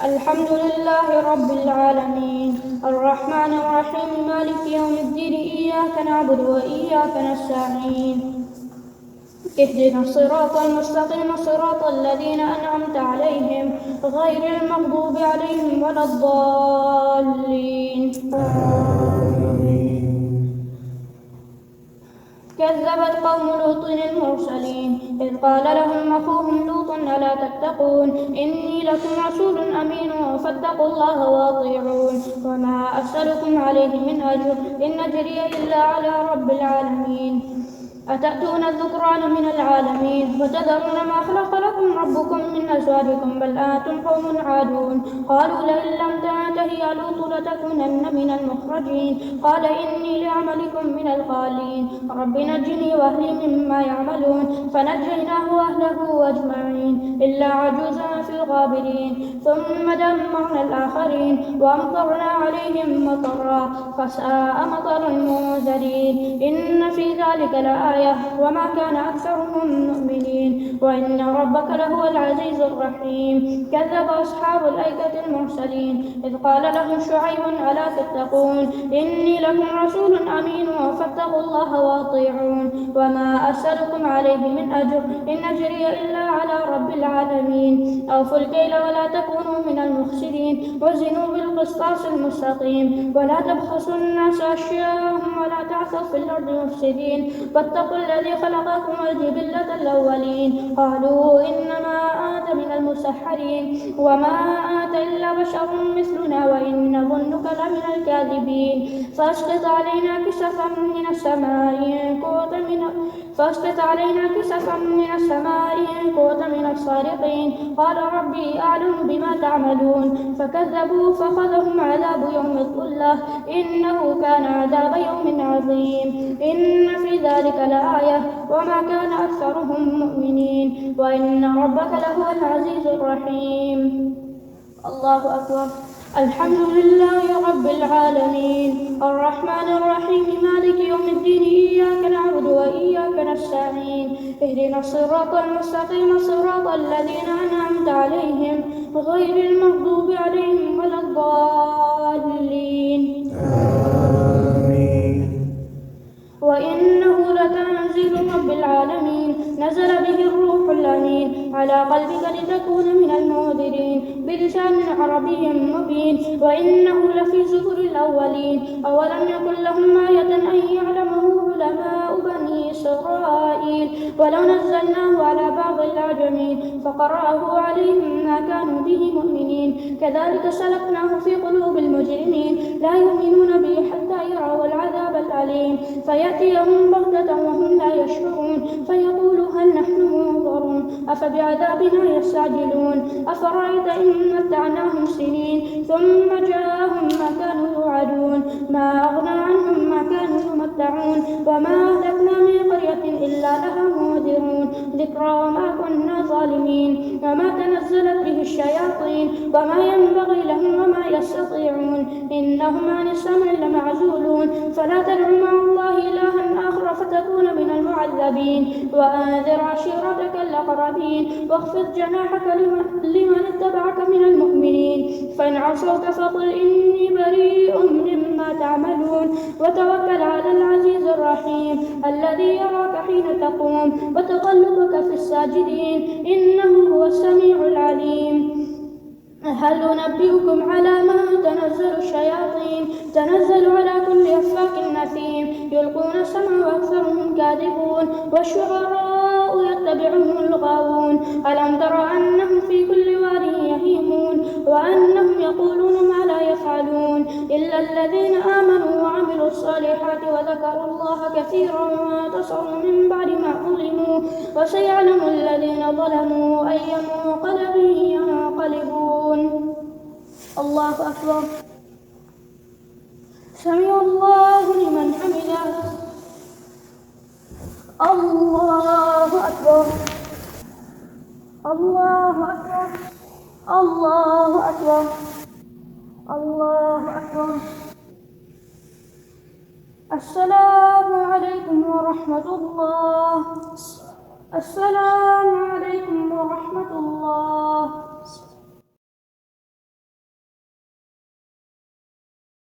الحمد لله رب العالمين الرحمن الرحيم مالك يوم الدين إياك نعبد وإياك نستعين اهدنا الصراط المستقيم صراط الذين أنعمت عليهم غير المغضوب عليهم ولا الضالين. كذبت قوم لوط المرسلين إذ قال لهم أخوهم لوط ألا تتقون إني لكم رسول أمين فاتقوا الله وأطيعون وما أسألكم عليه من أجر إن أجري إلا على رب العالمين. أتأتون الذكران من العالمين وتذرون ما خلق لكم ربكم من أزواجكم بل أنتم قوم عادون. قالوا لئن لم تنته يا لوط لتكونن من المخرجين. قال إني لعملكم من القالين رب نجني وأهلي مما يعملون. فنجيناه وأهله أجمعين إلا عجوزا في الغابرين. ثم دمرنا الآخرين وأمطرنا عليهم مطرا فساء مطر المنذرين. إن في ذلك لآية وما كان أكثرهم مؤمنين وإن ربك لهو العزيز الرحيم. كذب أصحاب الأيكة المرسلين إذ قال لهم شعيب ألا تتقون إني لكم رسول أمين فاتقوا الله وأطيعون وما أسألكم عليه من أجر إن أجري إلا على رب العالمين. أوفوا الكيل ولا تكونوا من المخسرين وزنوا بالقسطاس المستقيم ولا تبخسوا الناس أشياءهم ولا تعثوا في الأرض مفسدين واتقوا الذي خلقكم والجبلة الأولين. قالوا إنما أنت من المسحرين وما أنت إلا بشر مثلنا وإن نظنك لمن الكاذبين. فاسقط علينا كسفا من السماء إن كنت من الصادقين. قال ربي أعلم بما تعملون. فكذبوا فأخذهم عذاب يوم الظلة إنه كان عذاب يوم عظيم. إن في ذلك لآية وما كان أكثرهم مؤمنين وإن ربك لهو العزيز الرحيم. الله أكبر. الحمد لله رب العالمين الرحمن الرحيم مالك يوم الدين إياك نعبد وإياك نستعين اهدنا الصراط المستقيم صراط الذين أنعمت عليهم غير المغضوب عليهم ولا الضالين. وإنه لتنزيل رب العالمين نزل به الروح الأمين على قلبك لتكون من المنذرين بلسان عربي مبين وإنه لفي زبر الأولين. أولم يكن لهم آية أن يعلمه علماء بني إسرائيل ولو نزلناه على بعض الأعجمين فقرأه عليهم ما كانوا به مؤمنين. كذلك سلكناه في قلوب المجرمين لا يؤمنون به حتى يروا العذاب الأليم فيأتيهم بغتة وهم لا يشعرون فيقولوا هل نحن منظرون أفبعذابنا يستعجلون. أفرأيت إن متعناهم سنين ثم جاءهم ما كانوا يوعدون ما أغنى عنهم ما كانوا يمتعون وما أهلكنا من قرية إلا لها منذرون ذكرى وما كنا ظالمين. وما تنزلت به الشياطين وما ينبغي لهم وما يستطيعون إنهم عن السمع لمعزولون. فلا تدعوا مع الله إلها آخر فتكون من المعذبين. وأنذر عشيرتك الأقربين واخفض جناحك لمن اتبعك من المؤمنين. فإن عصوك فقل إني بريء مما تعملون وتوكل على العزيز الرحيم الذي يراك حين تقوم وتقلبك في الساجدين إنه هو السميع العليم. هل ننبئكم على من تنزل الشياطين تنزل على كل أفاك أثيم يلقون السمع وأكثرهم كاذبون والشعراء يتبعهم الغاوون. ألم تر أنهم في كل واد يهيمون وأنهم يقولون ما لا يفعلون إلا الذين آمنوا وعملوا الصالحات وذكروا الله كثيرا وانتصروا من بعد ما ظلموا وسيعلم الذين ظلموا أي منقلب ينقلبون. الله أكبر. سمع الله لمن حمده. الله أكبر. الله أكبر. الله أكبر. الله أكبر. السلام عليكم ورحمة الله. السلام عليكم ورحمة الله.